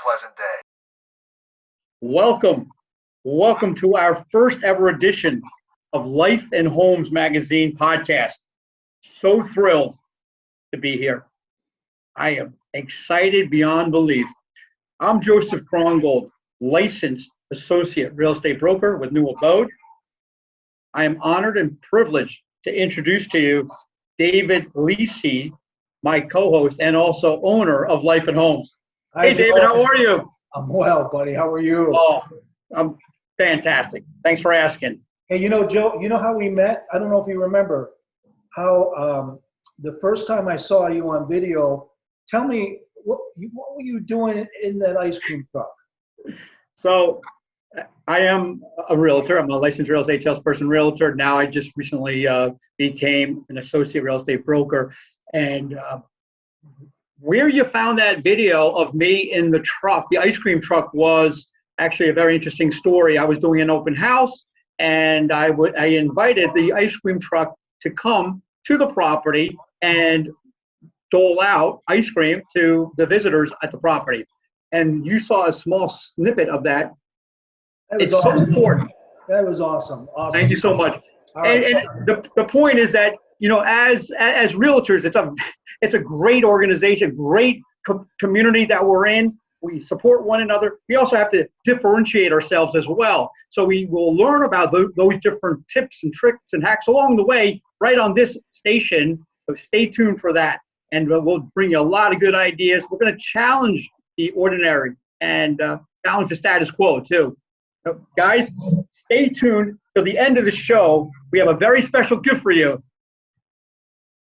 pleasant day. Welcome to our first ever edition of Life and Homes magazine podcast. So thrilled to be here. I am excited beyond belief. I'm Joseph Krongold, licensed associate real estate broker with New Abode. I am honored and privileged to introduce to you David Lisi, my co-host and also owner of Life and Homes. Hi, Hey, David, how are you? I'm well, buddy. How are you? Oh, I'm fantastic. Thanks for asking. Hey, Joe, you know how we met? I don't know if you remember how the first time I saw you on video, tell me, what were you doing in that ice cream truck? So I am a realtor. I'm a licensed real estate salesperson realtor. Now I just recently became an associate real estate broker. And where you found that video of me in the truck, the ice cream truck, was actually a very interesting story. I was doing an open house, and I invited the ice cream truck to come to the property and dole out ice cream to the visitors at the property. And you saw a small snippet of that. It's awesome. So important. That was awesome. Awesome. Thank you so much. Right. And the point is that, as realtors, it's a great organization, great community that we're in. We support one another. We also have to differentiate ourselves as well. So we will learn about those different tips and tricks and hacks along the way right on this station. So stay tuned for that. And we'll bring you a lot of good ideas. We're going to challenge the ordinary and challenge the status quo too. So guys, stay tuned till the end of the show. We have a very special gift for you.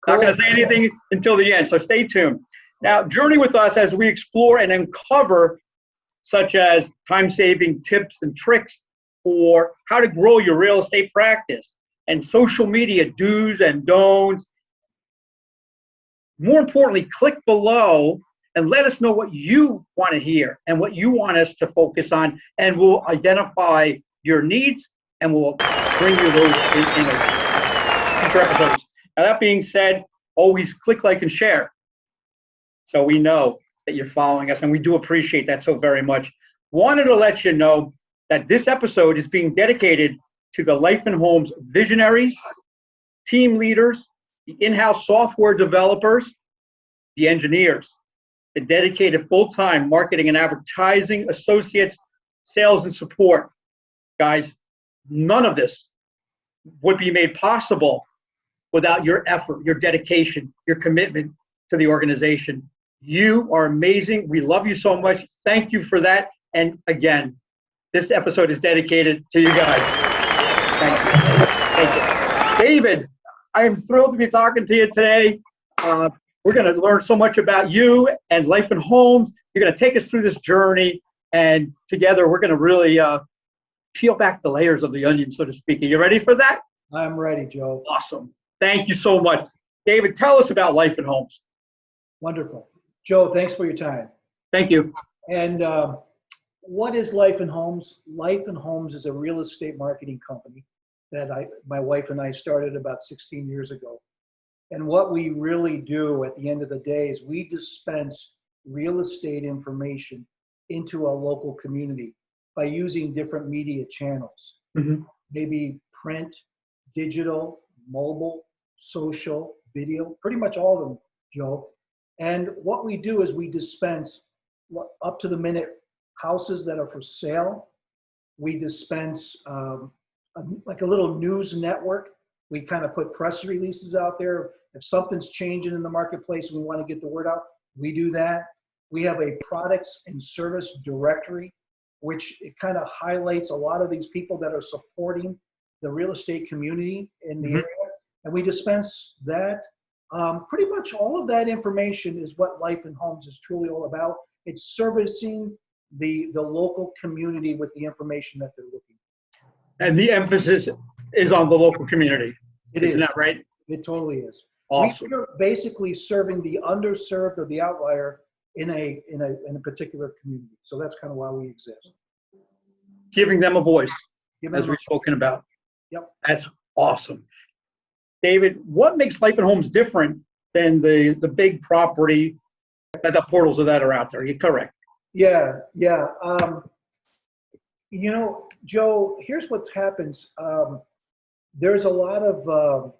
Cool. Not going to say anything until the end, so stay tuned. Now, journey with us as we explore and uncover such as time-saving tips and tricks for how to grow your real estate practice and social media do's and don'ts. More importantly, click below and let us know what you want to hear and what you want us to focus on, and we'll identify your needs and we'll bring you those in future episodes. Now, that being said, always click, like, and share so we know that you're following us, and we do appreciate that so very much. Wanted to let you know that this episode is being dedicated to the Life and Homes visionaries, team leaders, the in-house software developers, the engineers, the dedicated full-time marketing and advertising associates, sales and support. Guys, none of this would be made possible without your effort, your dedication, your commitment to the organization. You are amazing. We love you so much. Thank you for that. And again, this episode is dedicated to you guys. Thank you. Thank you. David, I am thrilled to be talking to you today. We're going to learn so much about you and Life and Homes. You're going to take us through this journey, and together we're going to really peel back the layers of the onion, so to speak. Are you ready for that? I'm ready, Joe. Awesome. Thank you so much. David, tell us about Life and Homes. Wonderful. Joe, thanks for your time. Thank you. And what is Life and Homes? Life and Homes is a real estate marketing company that my wife and I started about 16 years ago. And what we really do at the end of the day is we dispense real estate information into a local community by using different media channels. Mm-hmm. Maybe print, digital, mobile, social, video, pretty much all of them, Joe. And what we do is we dispense up to the minute houses that are for sale. We dispense like a little news network. We kind of put press releases out there. If something's changing in the marketplace and we want to get the word out, we do that. We have a products and service directory, which it kind of highlights a lot of these people that are supporting the real estate community in the area. And we dispense that. Pretty much all of that information is what Life and Homes is truly all about. It's servicing the local community with the information that they're looking for. And the emphasis is on the local community. Isn't that right? It totally is. Awesome. We're basically serving the underserved or the outlier in a particular community. So that's kind of why we exist. Giving them a voice, as we've spoken about. Yep. That's awesome. David, what makes Life and Homes different than the big property, the portals that are out there? You're correct. Yeah, yeah. You know, Joe, here's what happens. There's a lot of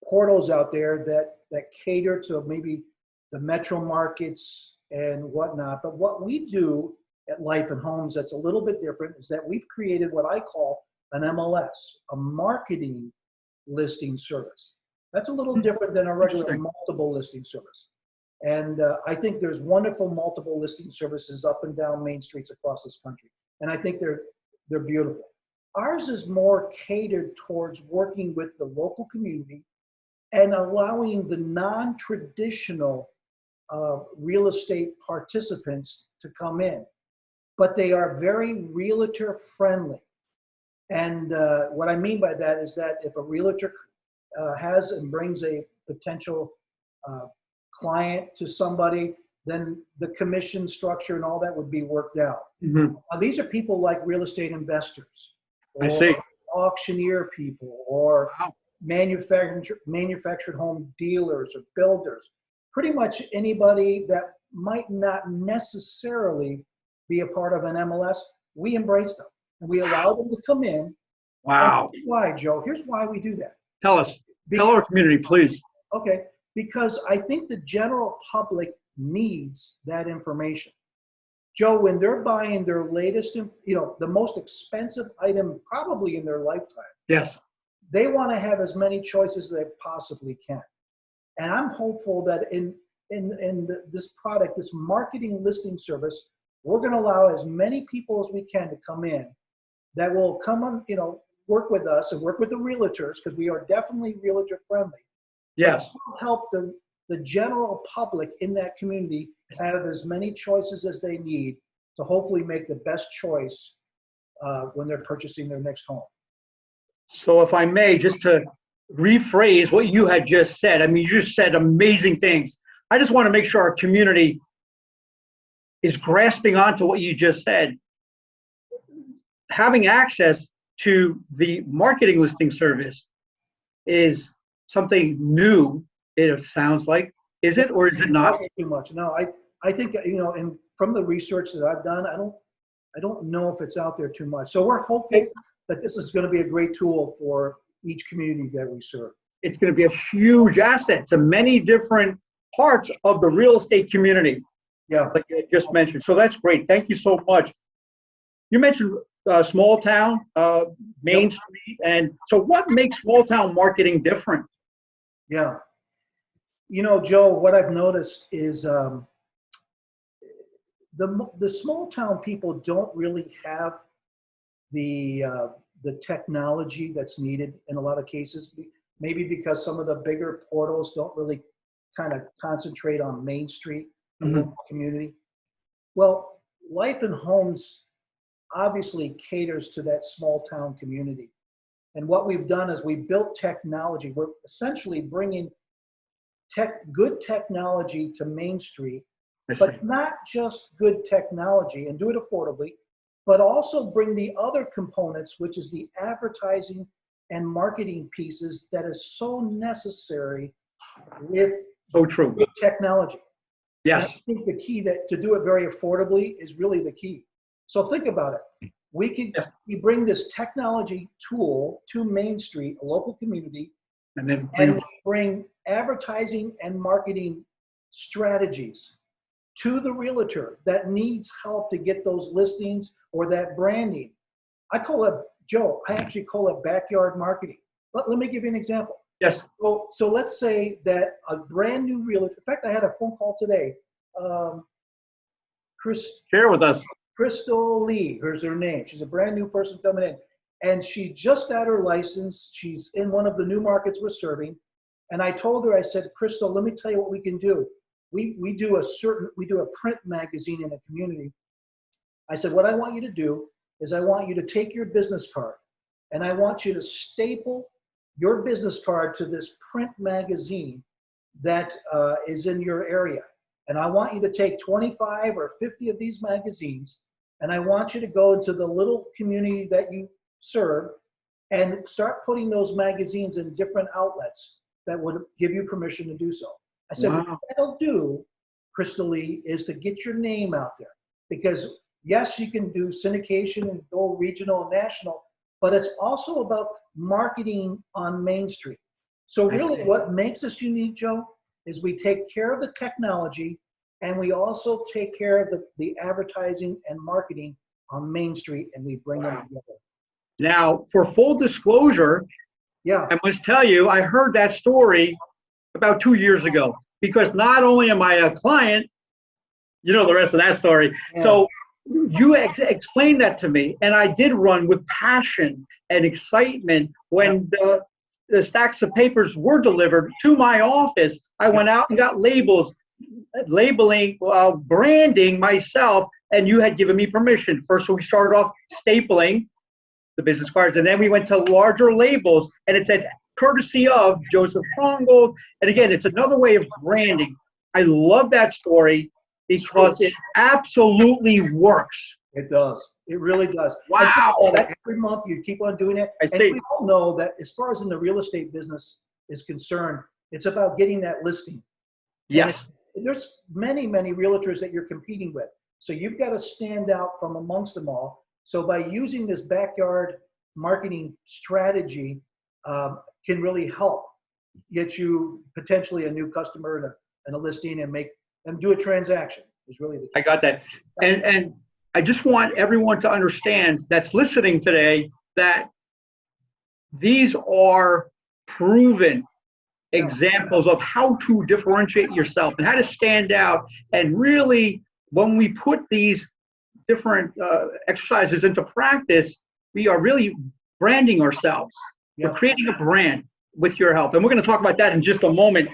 portals out there that cater to maybe the metro markets and whatnot. But what we do at Life and Homes that's a little bit different is that we've created what I call an MLS, a marketing listing service. That's a little different than a regular Interesting. multiple listing service. And I think there's wonderful multiple listing services up and down main streets across this country. And I think they're beautiful. Ours is more catered towards working with the local community and allowing the non-traditional real estate participants to come in. But they are very realtor friendly. And what I mean by that is that if a realtor has and brings a potential uh, client to somebody, then the commission structure and all that would be worked out. Mhm. Now, these are people like real estate investors I or see. auctioneer people or Wow. manufactured home dealers or builders. Pretty much anybody that might not necessarily be a part of an MLS, we embrace them and we allow them to come in. And Wow. here's why, Joe? Here's why we do that. Tell us. Tell Because, our community, please. okay, because I think the general public needs that information. Joe, when they're buying their latest, the most expensive item probably in their lifetime, Yes. they want to have as many choices as they possibly can. And I'm hopeful that in this product, this marketing listing service, we're going to allow as many people as we can to come in that will come on, work with us and work with the realtors because we are definitely realtor friendly. Yes. Help the general public in that community have as many choices as they need to hopefully make the best choice when they're purchasing their next home. So if I may, just to rephrase what you had just said, I mean, you just said amazing things. I just want to make sure our community is grasping onto what you just said. Having access to the marketing listing service is something new, it sounds like. Is it, or is it not? Too much. No, I think, and from the research that I've done, I don't know if it's out there too much. So we're hopeful that this is going to be a great tool for each community that we serve. It's going to be a huge asset to many different parts of the real estate community, Yeah. like you just mentioned. So that's great. Thank you so much. You mentioned small town, Main Street. And so what makes small town marketing different? Yeah. Joe, what I've noticed is the small town people don't really have the technology that's needed in a lot of cases. Maybe because some of the bigger portals don't really kind of concentrate on Main Street, the local community. Well, Life and Homes obviously caters to that small town community. And what we've done is we built technology. We're essentially bringing good technology to Main Street, but not just good technology and do it affordably, but also bring the other components, which is the advertising and marketing pieces that is so necessary with So true. good technology. Yes. And I think the key to do it very affordably is really the key. So think about it. We bring this technology tool to Main Street, a local community, And we bring advertising and marketing strategies to the realtor that needs help to get those listings or that branding. I actually call it backyard marketing. Let me give you an example. yes. So let's say that a brand new realtor, in fact, I had a phone call today. Share with us. Crystal Lee, here's her name. She's a brand new person coming in. And she just got her license. She's in one of the new markets we're serving. And I told her, I said, Crystal, let me tell you what we can do. We do a print magazine in a community. I said, what I want you to do is I want you to take your business card and I want you to staple your business card to this print magazine that is in your area. And I want you to take 25 or 50 of these magazines and I want you to go into the little community that you serve and start putting those magazines in different outlets that would give you permission to do so. I said, Wow. what that'll do, Crystal Lee, is to get your name out there. because yes, you can do syndication and go regional and national, but it's also about marketing on Main Street. So I really see. what makes us unique, Joe, is we take care of the technology and we also take care of the advertising and marketing on Main Street, and we bring them together. Now, for full disclosure, Yeah, I must tell you, I heard that story about 2 years ago, because not only am I a client, you know the rest of that story. yeah, So you explained that to me, and I did run with passion and excitement when the stacks of papers were delivered to my office. I went out and got labeling, branding myself, and you had given me permission. First, so we started off stapling the business cards, and then we went to larger labels, and it said courtesy of Joseph Krongold. And again, it's another way of branding. I love that story because it absolutely works. it does. It really does. Wow. And every month you keep on doing it. I And see. we all know that as far as in the real estate business is concerned, it's about getting that listing. Yes. And there's many, many realtors that you're competing with. So you've got to stand out from amongst them all. So by using this backyard marketing strategy can really help get you potentially a new customer and a listing and do a transaction is really the key. I got that. And I just want everyone to understand that's listening today that these are proven examples of how to differentiate yourself and how to stand out. And really, when we put these different exercises into practice, we are really branding ourselves. We're creating a brand with your help. And we're going to talk about that in just a moment.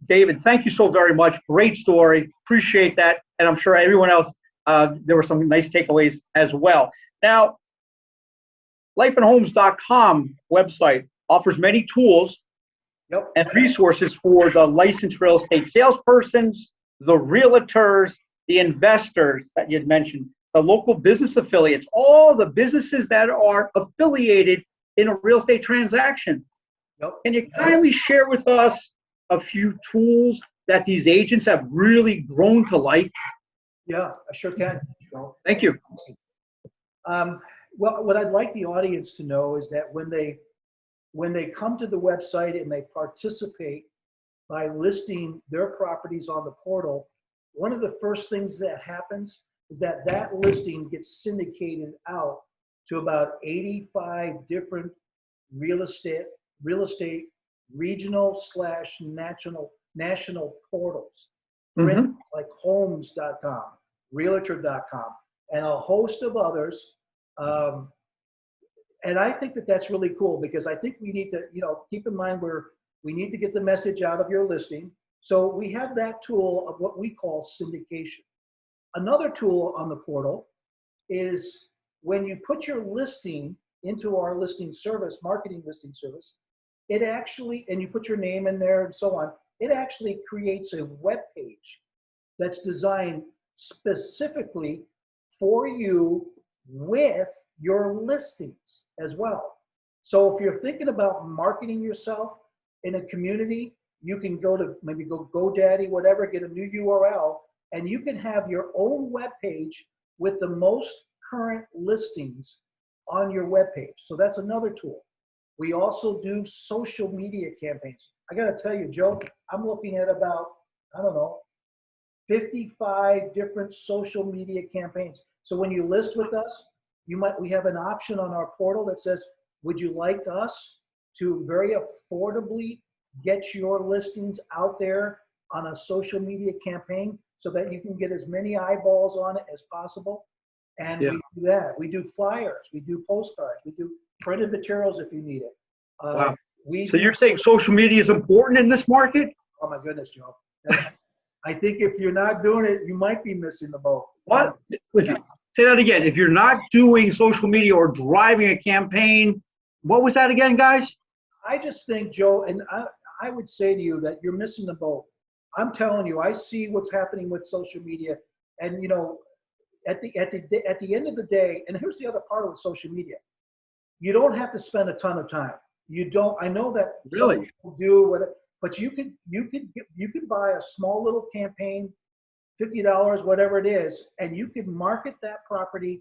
David, thank you so very much. Great story. Appreciate that. And I'm sure everyone else, there were some nice takeaways as well. Now, LifeandHomes.com website offers many tools and resources for the licensed real estate salespersons, the realtors, the investors that you had mentioned, the local business affiliates, all the businesses that are affiliated in a real estate transaction. Can you kindly share with us a few tools that these agents have really grown to like? Yeah, I sure can. Thank you. Well, what I'd like the audience to know is that when they come to the website and they participate by listing their properties on the portal, one of the first things that happens is that listing gets syndicated out to about 85 different real estate regional / national portals. For instance, like homes.com, realtor.com, and a host of others. And I think that that's really cool because I think we need to, keep in mind we need to get the message out of your listing. So we have that tool of what we call syndication. Another tool on the portal is when you put your listing into our listing service, marketing listing service, it actually, and you put your name in there and so on, it actually creates a web page that's designed specifically for you with your listings as well. So if you're thinking about marketing yourself in a community, you can go to maybe go GoDaddy, whatever, get a new URL, and you can have your own web page with the most current listings on your web page. So that's another tool. We also do social media campaigns. I got to tell you, Joe, I'm looking at about, 55 different social media campaigns. So when you list with us, we have an option on our portal that says, would you like us to very affordably get your listings out there on a social media campaign so that you can get as many eyeballs on it as possible? And we do that. We do flyers, we do postcards, we do printed materials if you need it. Wow. So you're saying social media is important in this market? Oh my goodness, Joe. I think if you're not doing it, you might be missing the boat. What? Say that again. If you're not doing social media or driving a campaign, what was that again, guys? I just think, Joe, and I would say to you that you're missing the boat. I'm telling you, I see what's happening with social media, and at the end of the day, and here's the other part of social media, you don't have to spend a ton of time. You don't. I know that really some people do, but you could buy a small little campaign $50, whatever it is, and you can market that property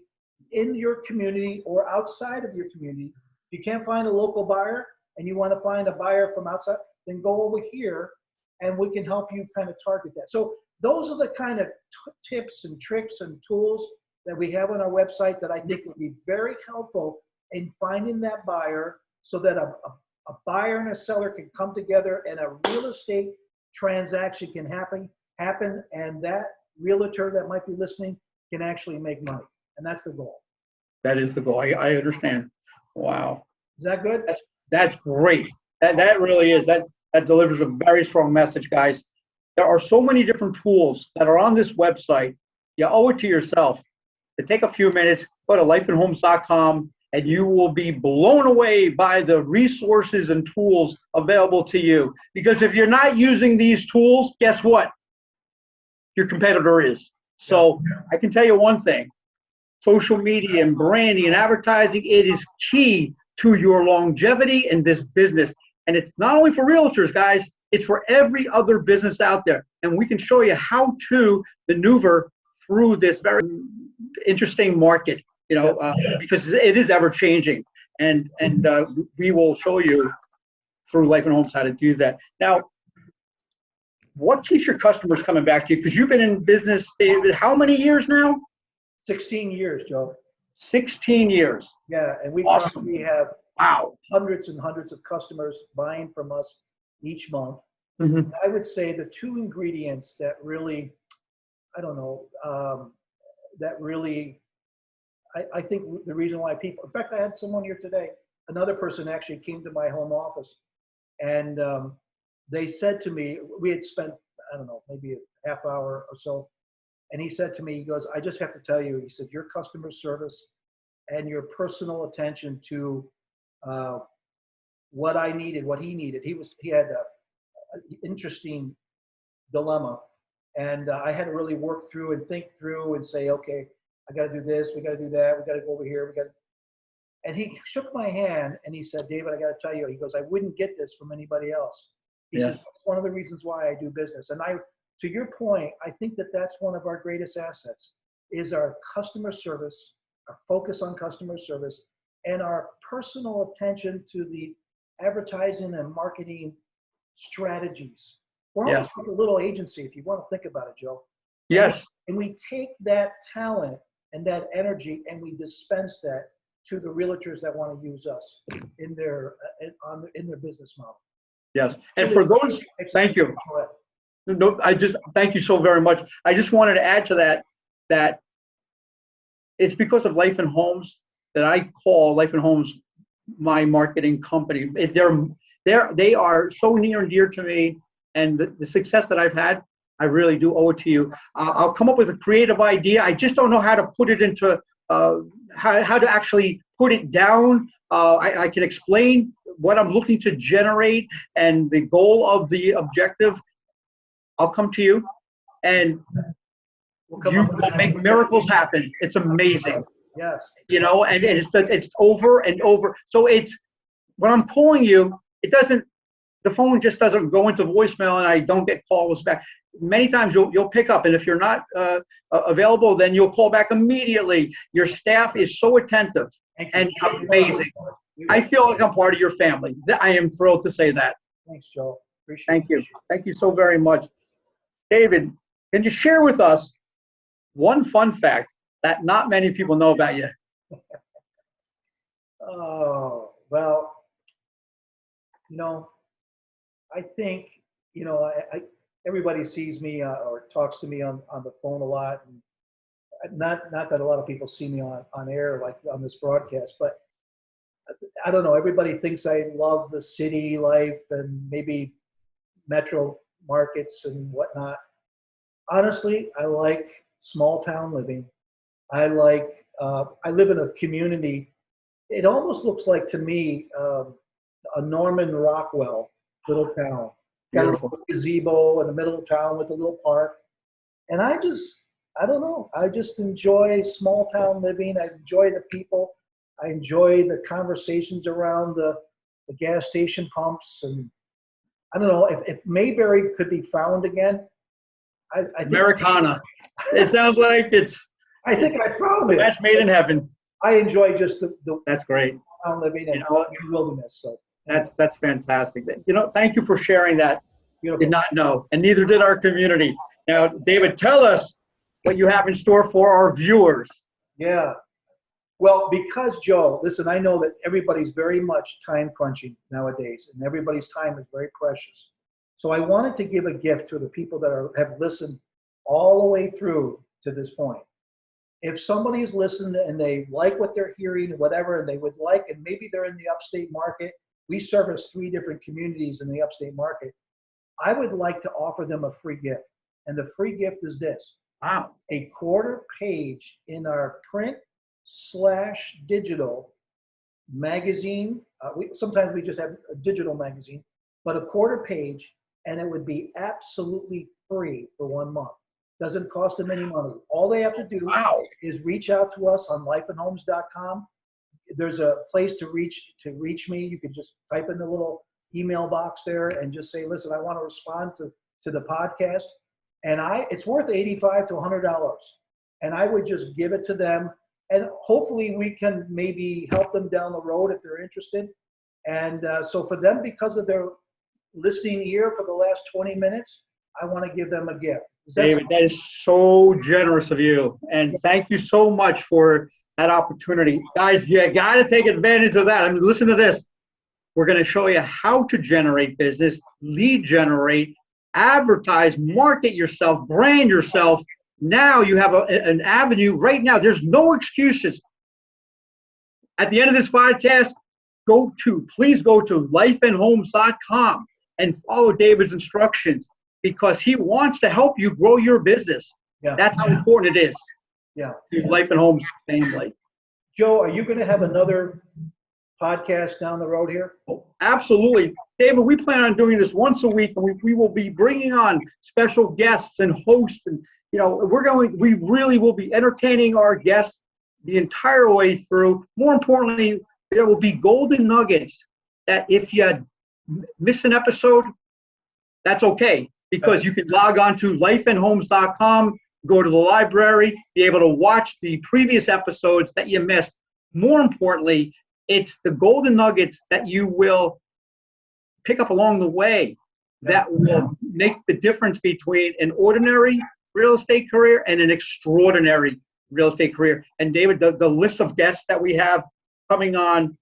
in your community or outside of your community. If you can't find a local buyer and you want to find a buyer from outside, then go over here and we can help you kind of target that. So those are the kind of tips and tricks and tools that we have on our website that I think will be very helpful in finding that buyer, so that a buyer and a seller can come together and a real estate transaction can happen, and that realtor that might be listening can actually make money. And that's the goal. That is the goal. I understand. Wow. Is that good? That's great. That really is. That delivers a very strong message, guys. There are so many different tools that are on this website. You owe it to yourself to take a few minutes, go to lifeandhomes.com, and you will be blown away by the resources and tools available to you. Because if you're not using these tools, guess what? Your competitor is. So I can tell you one thing. Social media and branding and advertising, it is key to your longevity in this business. And it's not only for realtors, guys, it's for every other business out there. And we can show you how to maneuver through this very interesting market, because it is ever changing. And we will show you through Life and Homes how to do that. Now, what keeps your customers coming back to you? Because you've been in business, David, how many years now? 16 years, Joe. 16 years. Yeah, and we Awesome. probably have Wow. hundreds and hundreds of customers buying from us each month. Mm-hmm. I would say the two ingredients that really, I don't know, that really, I think the reason why people, in fact, I had someone here today, another person actually came to my home office, and they said to me, we had spent, I don't know, maybe a half hour or so, and he said to me, he goes, I just have to tell you, he said, your customer service and your personal attention to what I needed, what he needed. He had an interesting dilemma, and I had to really work through and think through and say, okay, I got to do this, we got to do that, we got to go over here, and he shook my hand and he said, David, I got to tell you, he goes, I wouldn't get this from anybody else. He says, that's one of the reasons why I do business. And to your point, I think that that's one of our greatest assets, is our customer service, our focus on customer service, and our personal attention to the advertising and marketing strategies. We're almost like a little agency, if you want to think about it, Joe. Yes. And we take that talent and that energy and we dispense that to the realtors that want to use us in their business model. Yes. And for those, thank you. No, thank you so very much. I just wanted to add to that it's because of Life and Homes that I call Life and Homes my marketing company. They are so near and dear to me, and the success that I've had, I really do owe it to you. I'll come up with a creative idea. I just don't know how to put it into how to actually put it down. I can explain what I'm looking to generate and the goal of the objective. I'll come to you, and you will make miracles happen. It's amazing. Yes. And it's over and over. So it's when I'm calling you, the phone just doesn't go into voicemail, and I don't get calls back. Many times you'll pick up, and if you're not available, then you'll call back immediately. Your staff is so attentive and amazing. I feel like I'm part of your family. I am thrilled to say that. Thanks, Joe. Appreciate Thank you. Thank you so very much. David, can you share with us one fun fact that not many people know about you? Oh, well, I think, everybody sees me or talks to me on the phone a lot. And not that a lot of people see me on air, like on this broadcast, but I don't know. Everybody thinks I love the city life and maybe metro markets and whatnot. Honestly, I like small town living. I live in a community. It almost looks like to me a Norman Rockwell little town. Got a little gazebo in the middle of town with a little park. And I don't know. I just enjoy small town living. I enjoy the people. I enjoy the conversations around the gas station pumps. And I don't know, if Mayberry could be found again, I think, Americana. It sounds like it's I think I found it. match made in heaven. I enjoy just the That's great. town living and You know, the wilderness. So that's fantastic. You know, thank you for sharing that. beautiful. Did not know, and neither did our community. Now, David, tell us what you have in store for our viewers. Yeah. Well, because Joe, listen, I know that everybody's very much time crunching nowadays, and everybody's time is very precious. So I wanted to give a gift to the people that have listened all the way through to this point. If somebody's listened and they like what they're hearing and whatever, and they would like, and maybe they're in the upstate market, we service 3 different communities in the upstate market. I would like to offer them a free gift. And the free gift is this: Wow. a quarter page in our print/digital magazine. Sometimes we just have a digital magazine, but a quarter page, and it would be absolutely free for 1 month. Doesn't cost them any money. All they have to do Wow. is reach out to us on lifeandhomes.com. There's a place to reach me. You can just type in the little email box there and just say, listen, I want to respond to the podcast. And it's worth $85 to $100. And I would just give it to them. And hopefully we can maybe help them down the road if they're interested. And so for them, because of their listening ear for the last 20 minutes, I want to give them a gift. David, that is so generous of you. And thank you so much for that opportunity. Guys, you got to take advantage of that. I mean, listen to this. We're going to show you how to generate business, lead generate, advertise, market yourself, brand yourself. Now you have an avenue right now. There's no excuses. At the end of this podcast, please go to lifeandhomes.com and follow David's instructions, because he wants to help you grow your business. Yeah. That's how important it is. Yeah. To Life and Homes family. Joe, are you going to have another podcast down the road here? Oh, absolutely. David, we plan on doing this once a week, and we will be bringing on special guests and hosts. And, you know, we really will be entertaining our guests the entire way through. More importantly, there will be golden nuggets that if you miss an episode, that's okay, because you can log on to lifeandhomes.com, go to the library, be able to watch the previous episodes that you missed. More importantly, it's the golden nuggets that you will pick up along the way that will make the difference between an ordinary real estate career and an extraordinary real estate career. And David, the list of guests that we have coming on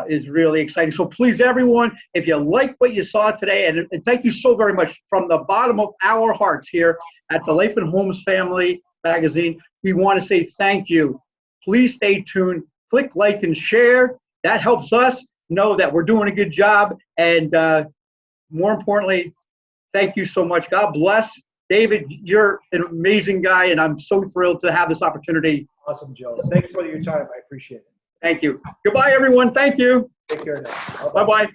is really exciting. So please, everyone, if you like what you saw today, and thank you so very much from the bottom of our hearts here at the Life and Homes Family Magazine, we want to say thank you. Please stay tuned. Click like and share. That helps us know that we're doing a good job. And more importantly, thank you so much. God bless. David, you're an amazing guy, and I'm so thrilled to have this opportunity. Awesome, Joe. Thanks for your time. I appreciate it. Thank you. Goodbye, everyone. Thank you. Take care now. Bye-bye.